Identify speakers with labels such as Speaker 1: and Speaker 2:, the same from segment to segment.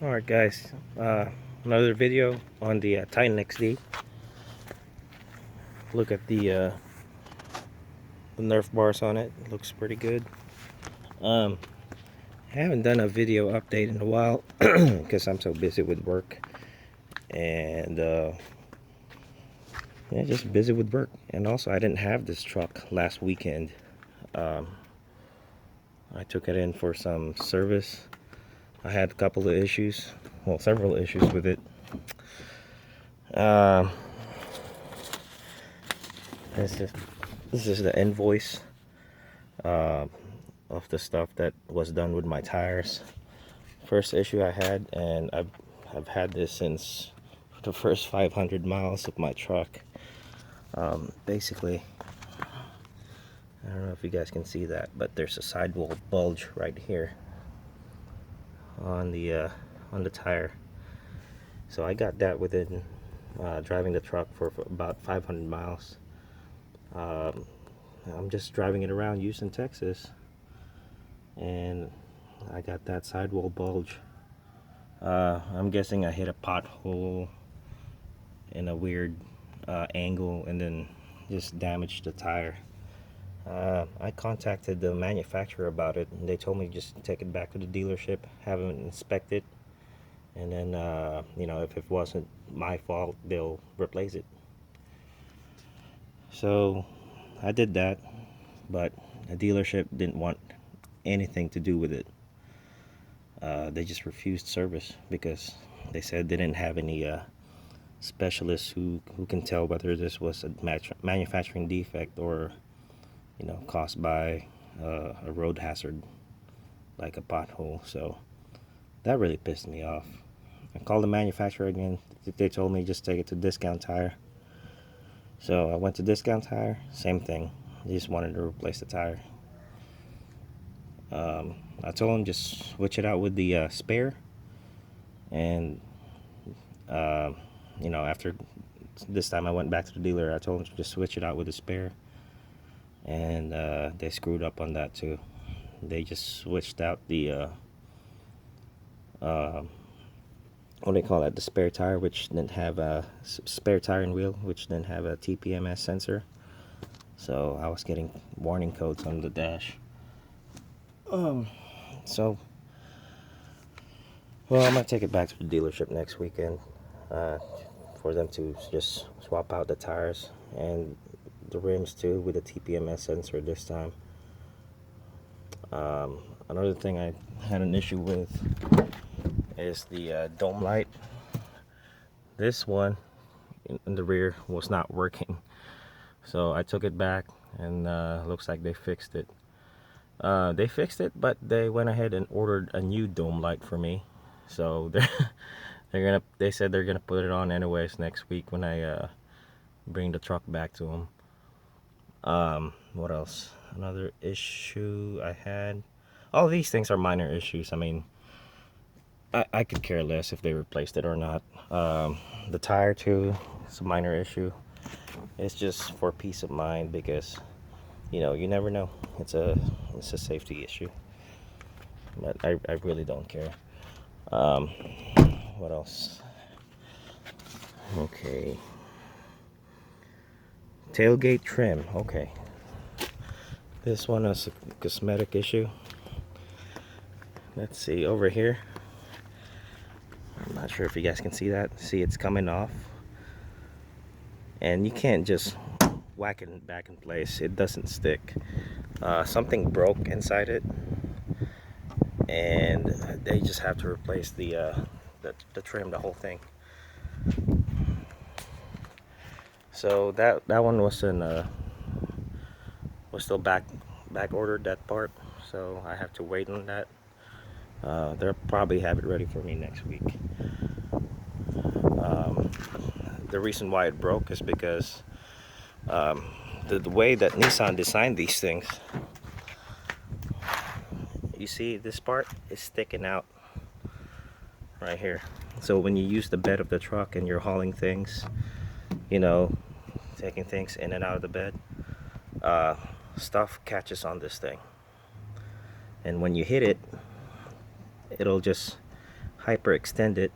Speaker 1: Alright guys, another video on the Titan XD. Look at the Nerf bars on it. Looks pretty good. I haven't done a video update in a while because I'm so busy with work. And yeah, just busy with work. And also I didn't have this truck last weekend. I took it in for some service. I had a couple of issues, well, several issues with it. This is the invoice of the stuff that was done with my tires. First issue I had, and I've had this since the first 500 miles of my truck. Basically, I don't know if you guys can see that, but there's a sidewall bulge right here on the tire. So I got that within driving the truck for about 500 miles. I'm just driving it around Houston, Texas, and I got that sidewall bulge. I'm guessing I hit a pothole in a weird angle and then just damaged the tire. I contacted the manufacturer about it, and they told me just take it back to the dealership, have them inspect it, and then you know, if it wasn't my fault, they'll replace it. So I did that, but the dealership didn't want anything to do with it. They just refused service because they said they didn't have any specialists who can tell whether this was a manufacturing defect or, you know, caused by a road hazard like a pothole. So that really pissed me off. I called the manufacturer again. They told me just take it to Discount Tire. So I went to Discount Tire, same thing. They just wanted to replace the tire. I told them just switch it out with the spare, and you know, after this time I went back to the dealer. I told them to just switch it out with the spare, and they screwed up on that too. They just switched out the what do they call that, the spare tire, which didn't have a spare tire and wheel, which didn't have a TPMS sensor. So I was getting warning codes on the dash. So, well, I'm gonna take it back to the dealership next weekend for them to just swap out the tires and the rims too with the TPMS sensor this time. Another thing I had an issue with is the dome light. This one in the rear was not working, so I took it back, and looks like they fixed it. They fixed it, but they went ahead and ordered a new dome light for me. So they said they're gonna put it on anyways next week when I bring the truck back to them. What else? Another issue I had. All these things are minor issues. I mean, I could care less if they replaced it or not. The tire too, it's a minor issue. It's just for peace of mind because, you know, you never know. It's a safety issue, but I really don't care. What else? Okay, tailgate trim. Okay, this one is a cosmetic issue. Let's see over here. I'm not sure if you guys can see that. See, it's coming off, and you can't just whack it back in place. It doesn't stick. Something broke inside it, and they just have to replace the trim, the whole thing. So that one was still back ordered, that part, so I have to wait on that. They'll probably have it ready for me next week. The reason why it broke is because the way that Nissan designed these things, you see this part is sticking out right here. So when you use the bed of the truck and you're hauling things, you know, taking things in and out of the bed, stuff catches on this thing, and when you hit it, it'll just hyperextend it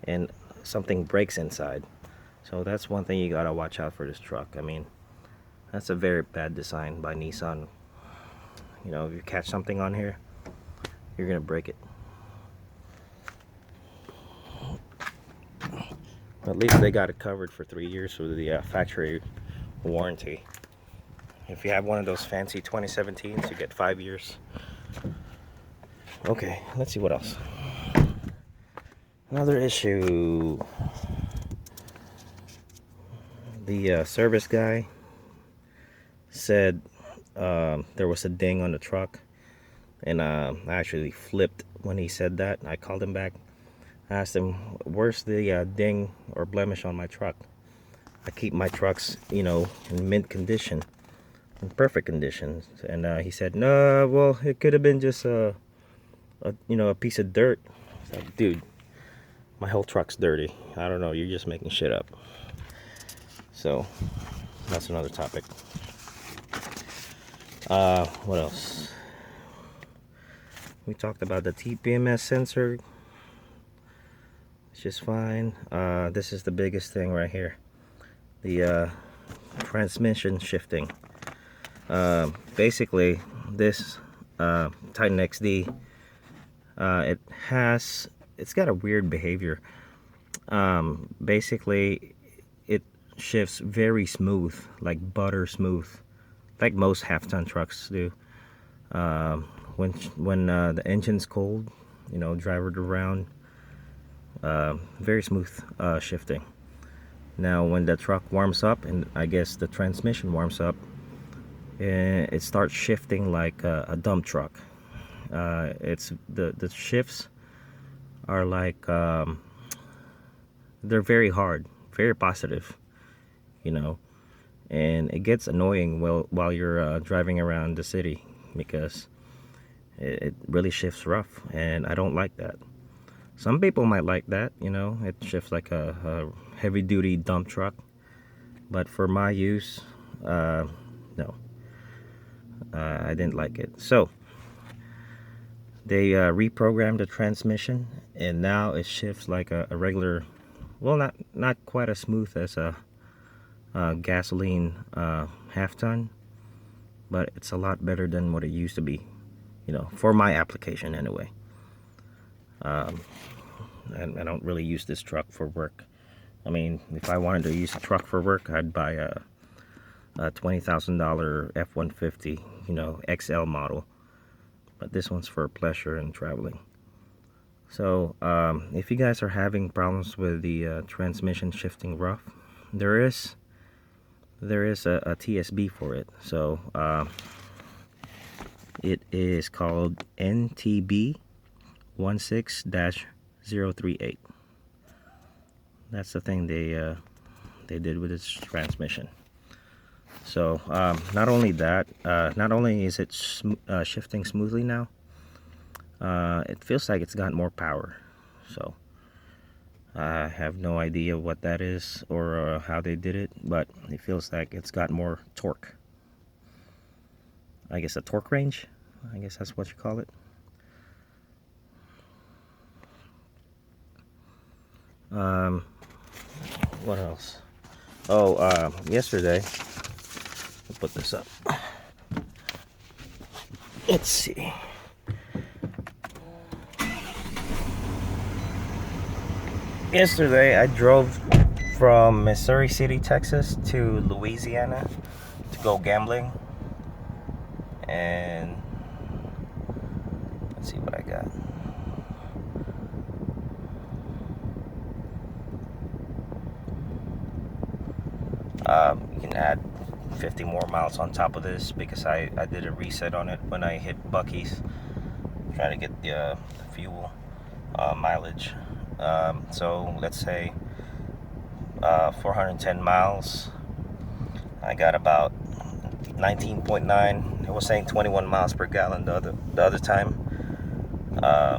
Speaker 1: and something breaks inside. So that's one thing you gotta watch out for this truck. I mean, that's a very bad design by Nissan. You know, if you catch something on here, you're gonna break it. At least they got it covered for 3 years with the factory warranty. If you have one of those fancy 2017s, you get 5 years. Okay, let's see what else. Another issue. The service guy said there was a ding on the truck, and I actually flipped when he said that. I called him back. I asked him, where's the ding or blemish on my truck? I keep my trucks, you know, in mint condition, in perfect condition. And he said, no, well, it could have been just a piece of dirt. I was like, dude, my whole truck's dirty. I don't know, you're just making shit up. So that's another topic. What else? We talked about the TPMS sensor. It's just fine. This is the biggest thing right here. The transmission shifting. Basically, this Titan XD, it's got a weird behavior. Basically, it shifts very smooth, like butter smooth, like most half-ton trucks do. When the engine's cold, you know, drive it around, very smooth shifting. Now when the truck warms up, and I guess the transmission warms up, it starts shifting like a dump truck. It's the shifts are like they're very hard, very positive, you know, and it gets annoying while you're driving around the city, because it really shifts rough, and I don't like that. Some people might like that, you know, it shifts like a heavy-duty dump truck, but for my use, no, I didn't like it. So they reprogrammed the transmission, and now it shifts like a regular, well, not quite as smooth as a gasoline half-ton, but it's a lot better than what it used to be, you know, for my application anyway. And I don't really use this truck for work. I mean, if I wanted to use the truck for work, I'd buy a $20,000 F-150, you know, XL model. But this one's for pleasure and traveling. So if you guys are having problems with the transmission shifting rough, there is a TSB for it. So it is called NTB 16-038. That's the thing they did with its transmission. So not only that, not only is it shifting smoothly now, it feels like it's got more power. So I have no idea what that is or how they did it, but it feels like it's got more torque. I guess a torque range, I guess that's what you call it. What else? Oh, yesterday, I'll put this up. Let's see. Yesterday, I drove from Missouri City, Texas to Louisiana to go gambling. And let's see what I got. You can add 50 more miles on top of this because I did a reset on it when I hit Buc-ee's, trying to get the fuel mileage. So let's say 410 miles. I got about 19.9. It was saying 21 miles per gallon the other time.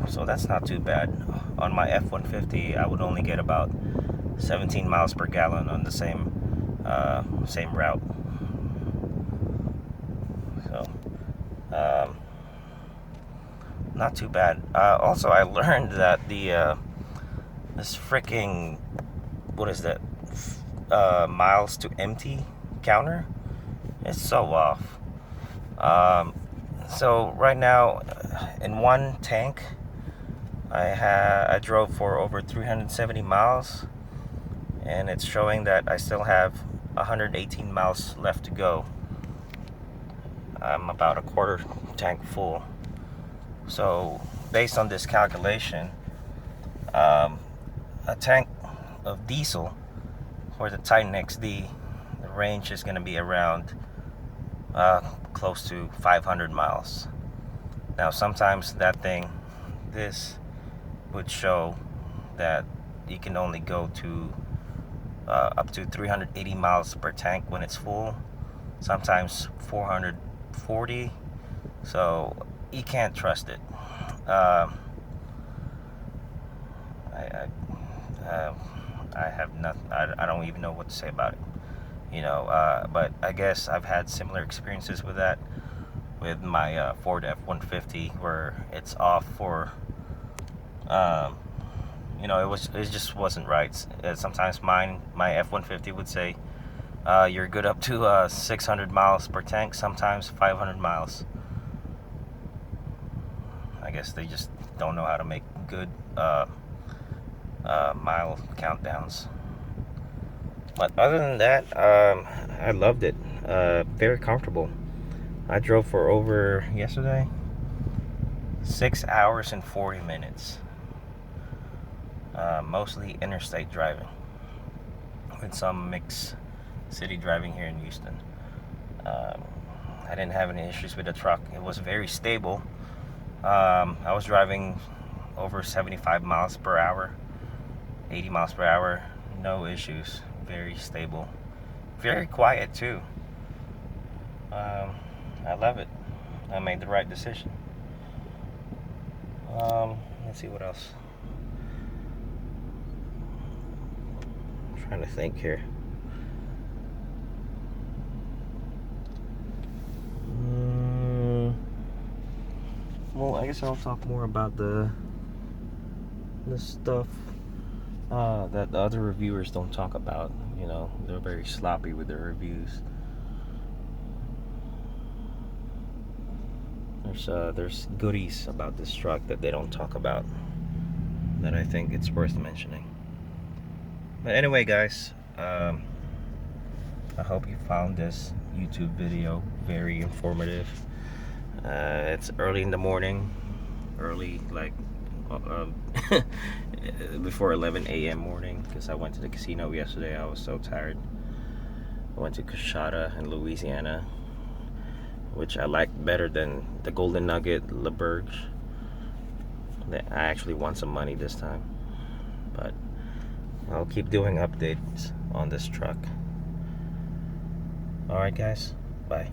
Speaker 1: So that's not too bad. On my F-150, I would only get about 17 miles per gallon on the same route. So not too bad. Also, I learned that the this freaking, what is that, miles to empty counter, it's so off. So right now, in one tank, I drove for over 370 miles, and it's showing that I still have 118 miles left to go. I'm about a quarter tank full. So based on this calculation, a tank of diesel for the Titan XD, the range is going to be around close to 500 miles. Now sometimes this would show that you can only go to up to 380 miles per tank when it's full, sometimes 440, so you can't trust it. I have nothing. I don't even know what to say about it, but I guess I've had similar experiences with that with my Ford F-150, where it's off for it just wasn't right. Sometimes my F-150 would say you're good up to 600 miles per tank, sometimes 500 miles. I guess they just don't know how to make good mile countdowns. But other than that, I loved it. Very comfortable. I drove for over, yesterday, 6 hours and 40 minutes. Mostly interstate driving, with some mixed city driving here in Houston. I didn't have any issues with the truck. It was very stable. I was driving over 75 miles per hour, 80 miles per hour, no issues. Very stable, very quiet too. I love it. I made the right decision. Let's see what else. I'm trying to think here. Well, I guess I'll talk more about the stuff that the other reviewers don't talk about. They're very sloppy with their reviews. There's goodies about this truck that they don't talk about that I think it's worth mentioning. But anyway, guys, I hope you found this YouTube video very informative. It's early in the morning, before 11 a.m. morning, because I went to the casino yesterday. I was so tired. I went to Coshada in Louisiana, which I like better than the Golden Nugget, Le Berge. I actually won some money this time, but I'll keep doing updates on this truck. Alright guys, bye.